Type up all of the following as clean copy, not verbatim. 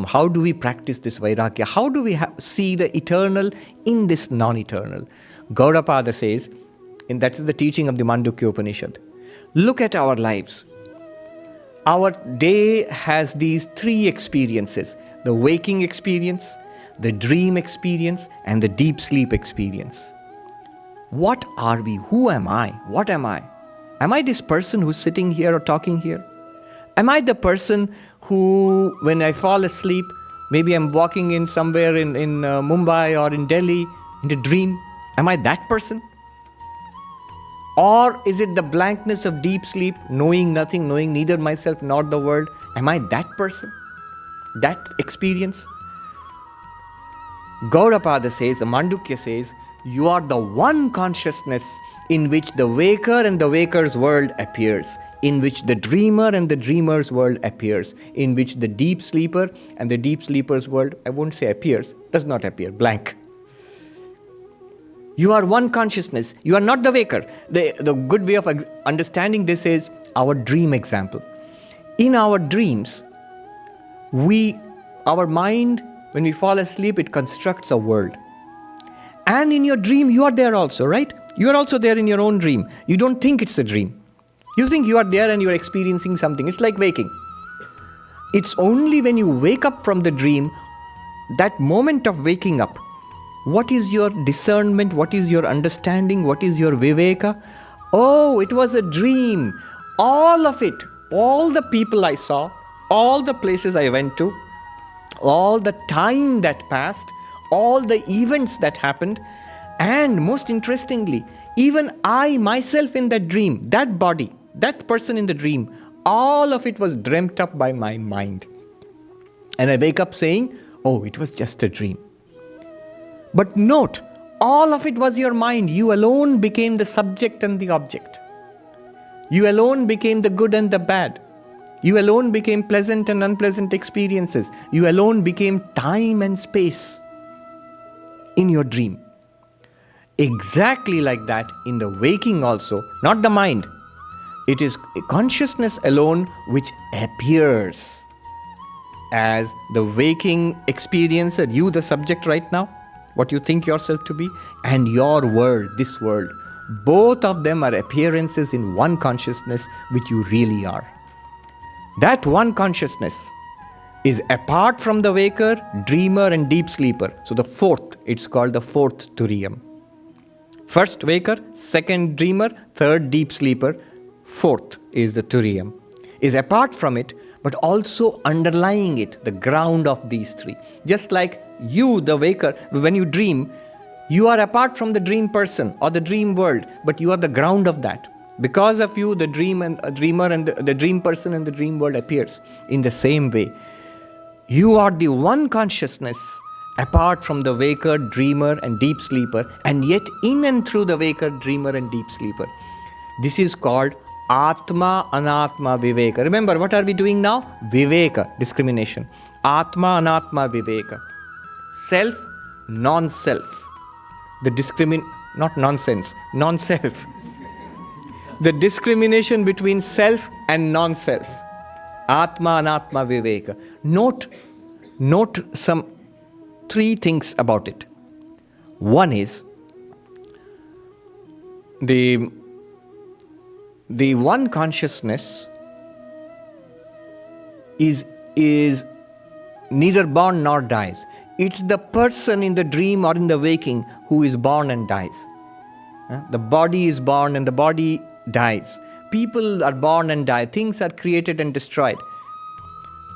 How do we practice this Vairagya? How do we see the eternal in this non-eternal? Gaudapada says, and that is the teaching of the Mandukya Upanishad, look at our lives. Our day has these three experiences: the waking experience, the dream experience, and the deep sleep experience. What are we? Who am I? What am I? Am I this person who's sitting here or talking here? Am I the person who, when I fall asleep, maybe I'm walking in somewhere in Mumbai or in Delhi in a dream? Am I that person? Or is it the blankness of deep sleep, knowing nothing, knowing neither myself nor the world? Am I that person? That experience? Gaudapada says, the Mandukya says, you are the one consciousness in which the waker and the waker's world appears, in which the dreamer and the dreamer's world appears, in which the deep sleeper and the deep sleeper's world, I won't say appears, does not appear, blank. You are one consciousness. You are not the waker. The good way of understanding this is our dream example. In our dreams, our mind, when we fall asleep, it constructs a world. And in your dream, you are there also, right? You are also there in your own dream. You don't think it's a dream. You think you are there and you are experiencing something. It's like waking. It's only when you wake up from the dream, that moment of waking up, what is your discernment? What is your understanding? What is your viveka? Oh, it was a dream. All of it, all the people I saw, all the places I went to, all the time that passed, all the events that happened, and most interestingly, even I myself in that dream, that body, that person in the dream, all of it was dreamt up by my mind. And I wake up saying, oh, it was just a dream. But note, all of it was your mind. You alone became the subject and the object. You alone became the good and the bad. You alone became pleasant and unpleasant experiences. You alone became time and space in your dream. Exactly like that in the waking also, not the mind. It is consciousness alone which appears as the waking experiencer, you the subject right now, what you think yourself to be, and your world, this world. Both of them are appearances in one consciousness which you really are. That one consciousness is apart from the waker, dreamer and deep sleeper. So the fourth, it's called the fourth Turiyam. First waker, second dreamer, third deep sleeper, fourth is the Turiyam. Is apart from it, but also underlying it, the ground of these three. Just like you, the waker, when you dream, you are apart from the dream person or the dream world, but you are the ground of that. Because of you, the dream and dreamer and the dream person and the dream world appears. In the same way, you are the one consciousness apart from the waker, dreamer and deep sleeper, and yet in and through the waker, dreamer and deep sleeper. This is called Atma Anatma Viveka. Remember, what are we doing now? Viveka, discrimination. Atma Anatma Viveka. Self, non-self. Not nonsense, non-self. The discrimination between self and non-self. Atma Anatma Viveka. Note some three things about it. One is the one consciousness is neither born nor dies. It's the person in the dream or in the waking who is born and dies. The body is born and the body dies. People are born and die. Things are created and destroyed.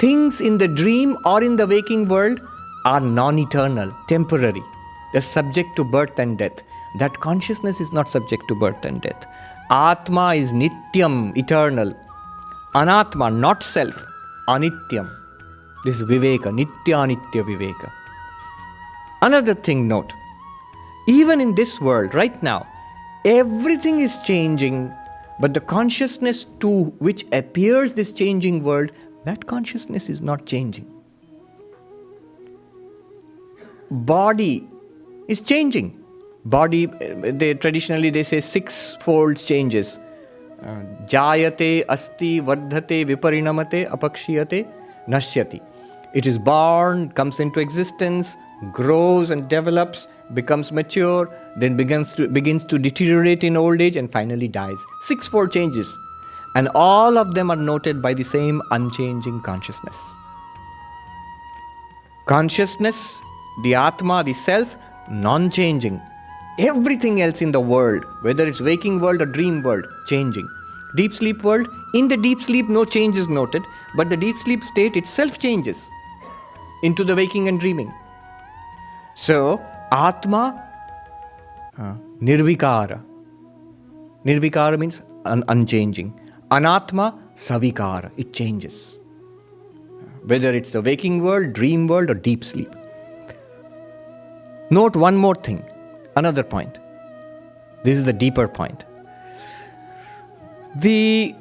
Things in the dream or in the waking world are non-eternal, temporary. They're subject to birth and death. That consciousness is not subject to birth and death. Atma is nityam, eternal. Anatma, not self, anityam. This is viveka, nitya anitya viveka. Another thing note, even in this world right now, everything is changing, but the consciousness to which appears this changing world, that consciousness is not changing. Body is changing. Body, traditionally they say 6 folds changes. Jayate, asti, vardhate, viparinamate, apakshiyate, nashyati. It is born, comes into existence, grows and develops, becomes mature, then begins to deteriorate in old age and finally dies. Sixfold changes. And all of them are noted by the same unchanging consciousness. Consciousness, the Atma, the self, non-changing. Everything else in the world, whether it's waking world or dream world, changing. Deep sleep world, in the deep sleep no change is noted, but the deep sleep state itself changes into the waking and dreaming. So, Atma, Nirvikara. Nirvikara means unchanging. Anatma, Savikara. It changes. Whether it's the waking world, dream world or deep sleep. Note one more thing. Another point. This is the deeper point. The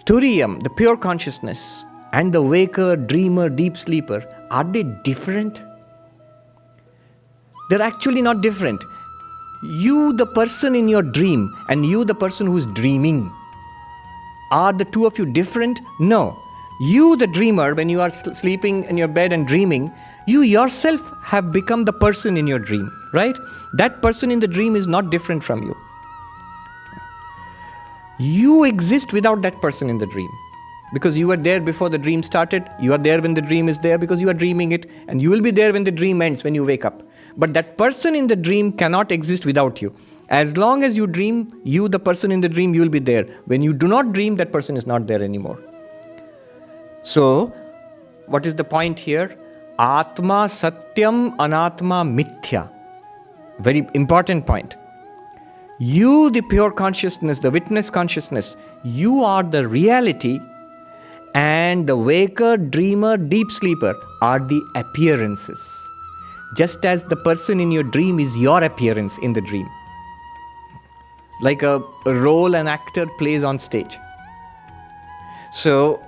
Turiyam, the pure consciousness, and the waker, dreamer, deep sleeper, are they different? They're actually not different. You, the person in your dream, and you, the person who's dreaming, are the two of you different? No. You, the dreamer, when you are sleeping in your bed and dreaming, you yourself have become the person in your dream, right? That person in the dream is not different from you. You exist without that person in the dream. Because you were there before the dream started, you are there when the dream is there because you are dreaming it, and you will be there when the dream ends, when you wake up. But that person in the dream cannot exist without you. As long as you dream, you, the person in the dream, you will be there. When you do not dream, that person is not there anymore. So, what is the point here? Atma Satyam Anatma Mithya. Very important point. You, the pure consciousness, the witness consciousness, you are the reality, and the waker, dreamer, deep sleeper are the appearances. Just as the person in your dream is your appearance in the dream. Like a role an actor plays on stage. So,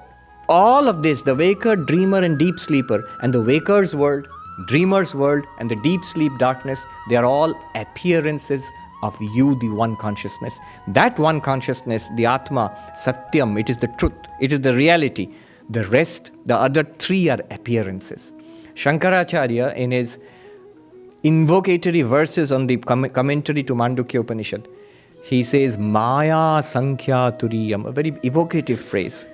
all of this, the waker, dreamer and deep sleeper, and the waker's world, dreamer's world, and the deep sleep darkness, they are all appearances of you, the one consciousness. That one consciousness, the Atma, Satyam, it is the truth, it is the reality. The rest, the other three are appearances. Shankaracharya, in his invocatory verses on the commentary to Mandukya Upanishad, he says, Maya Sankhya Turiyam, a very evocative phrase.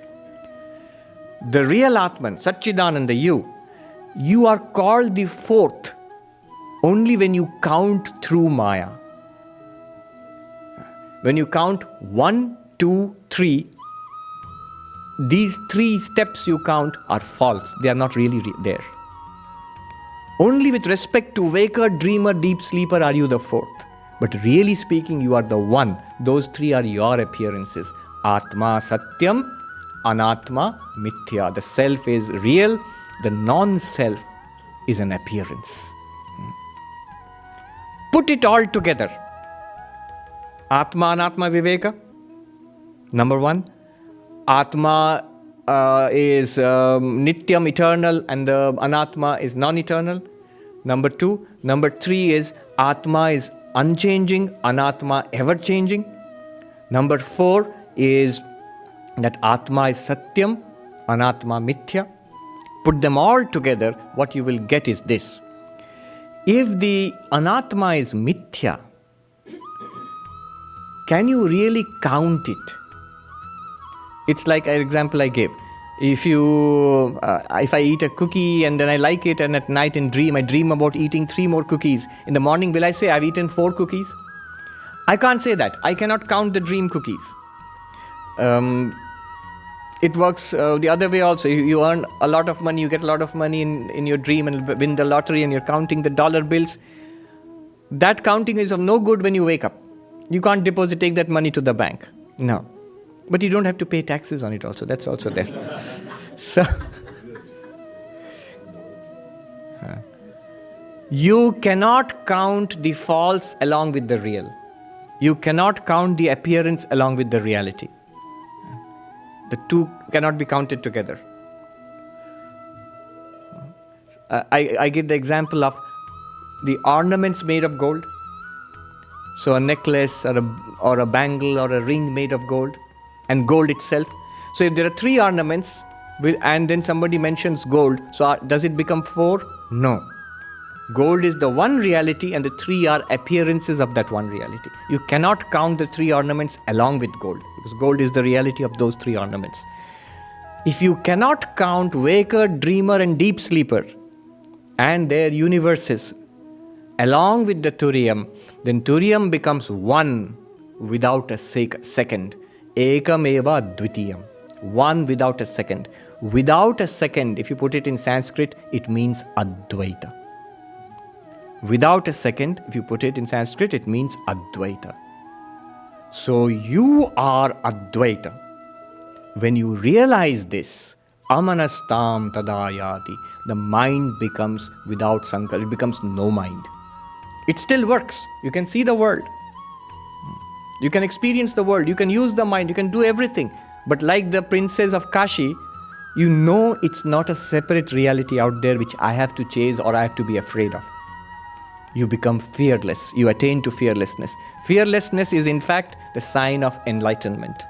The real Atman, Satchidananda, you are called the fourth only when you count through Maya. When you count 1, 2, 3, these 3 steps you count are false. They are not really there. Only with respect to waker, dreamer, deep sleeper are you the fourth. But really speaking, you are the one. Those 3 are your appearances. Atma Satyam, Anatma Mithya. The self is real. The non-self is an appearance. Put it all together. Atma, Anatma, Viveka. Number 1. Atma is Nityam, eternal, and the Anatma is non-eternal. Number 2. Number 3 is Atma is unchanging, Anatma ever-changing. Number 4 is that Atma is Satyam, Anatma Mithya. Put them all together, what you will get is this. If the Anatma is Mithya, can you really count it? It's like an example I gave. If I eat a cookie and then I like it, and at night in dream, I dream about eating 3 more cookies. In the morning, will I say I've eaten 4 cookies? I can't say that. I cannot count the dream cookies. It works the other way also. You earn a lot of money, you get a lot of money in your dream and win the lottery, and you're counting the dollar bills. That counting is of no good when you wake up. You can't take that money to the bank. No. But you don't have to pay taxes on it also. That's also there. So, you cannot count the false along with the real. You cannot count the appearance along with the reality. The two cannot be counted together. I give the example of the ornaments made of gold. So a necklace or a bangle or a ring made of gold, and gold itself. So if there are 3 ornaments, And then somebody mentions gold. So does it become 4? No. Gold is the one reality and the 3 are appearances of that one reality. You cannot count the 3 ornaments along with gold because gold is the reality of those 3 ornaments. If you cannot count waker, dreamer and deep sleeper and their universes along with the Turiya, then Turiya becomes one without a second. Ekam eva dvitiyam. One without a second. Without a second, if you put it in Sanskrit, it means Advaita. Without a second, if you put it in Sanskrit, it means Advaita. So you are Advaita. When you realize this, amanastam tadayati, the mind becomes without sankalpa, it becomes no mind. It still works. You can see the world. You can experience the world. You can use the mind. You can do everything. But like the princess of Kashi, you know it's not a separate reality out there which I have to chase or I have to be afraid of. You become fearless. You attain to fearlessness. Fearlessness is in fact the sign of enlightenment.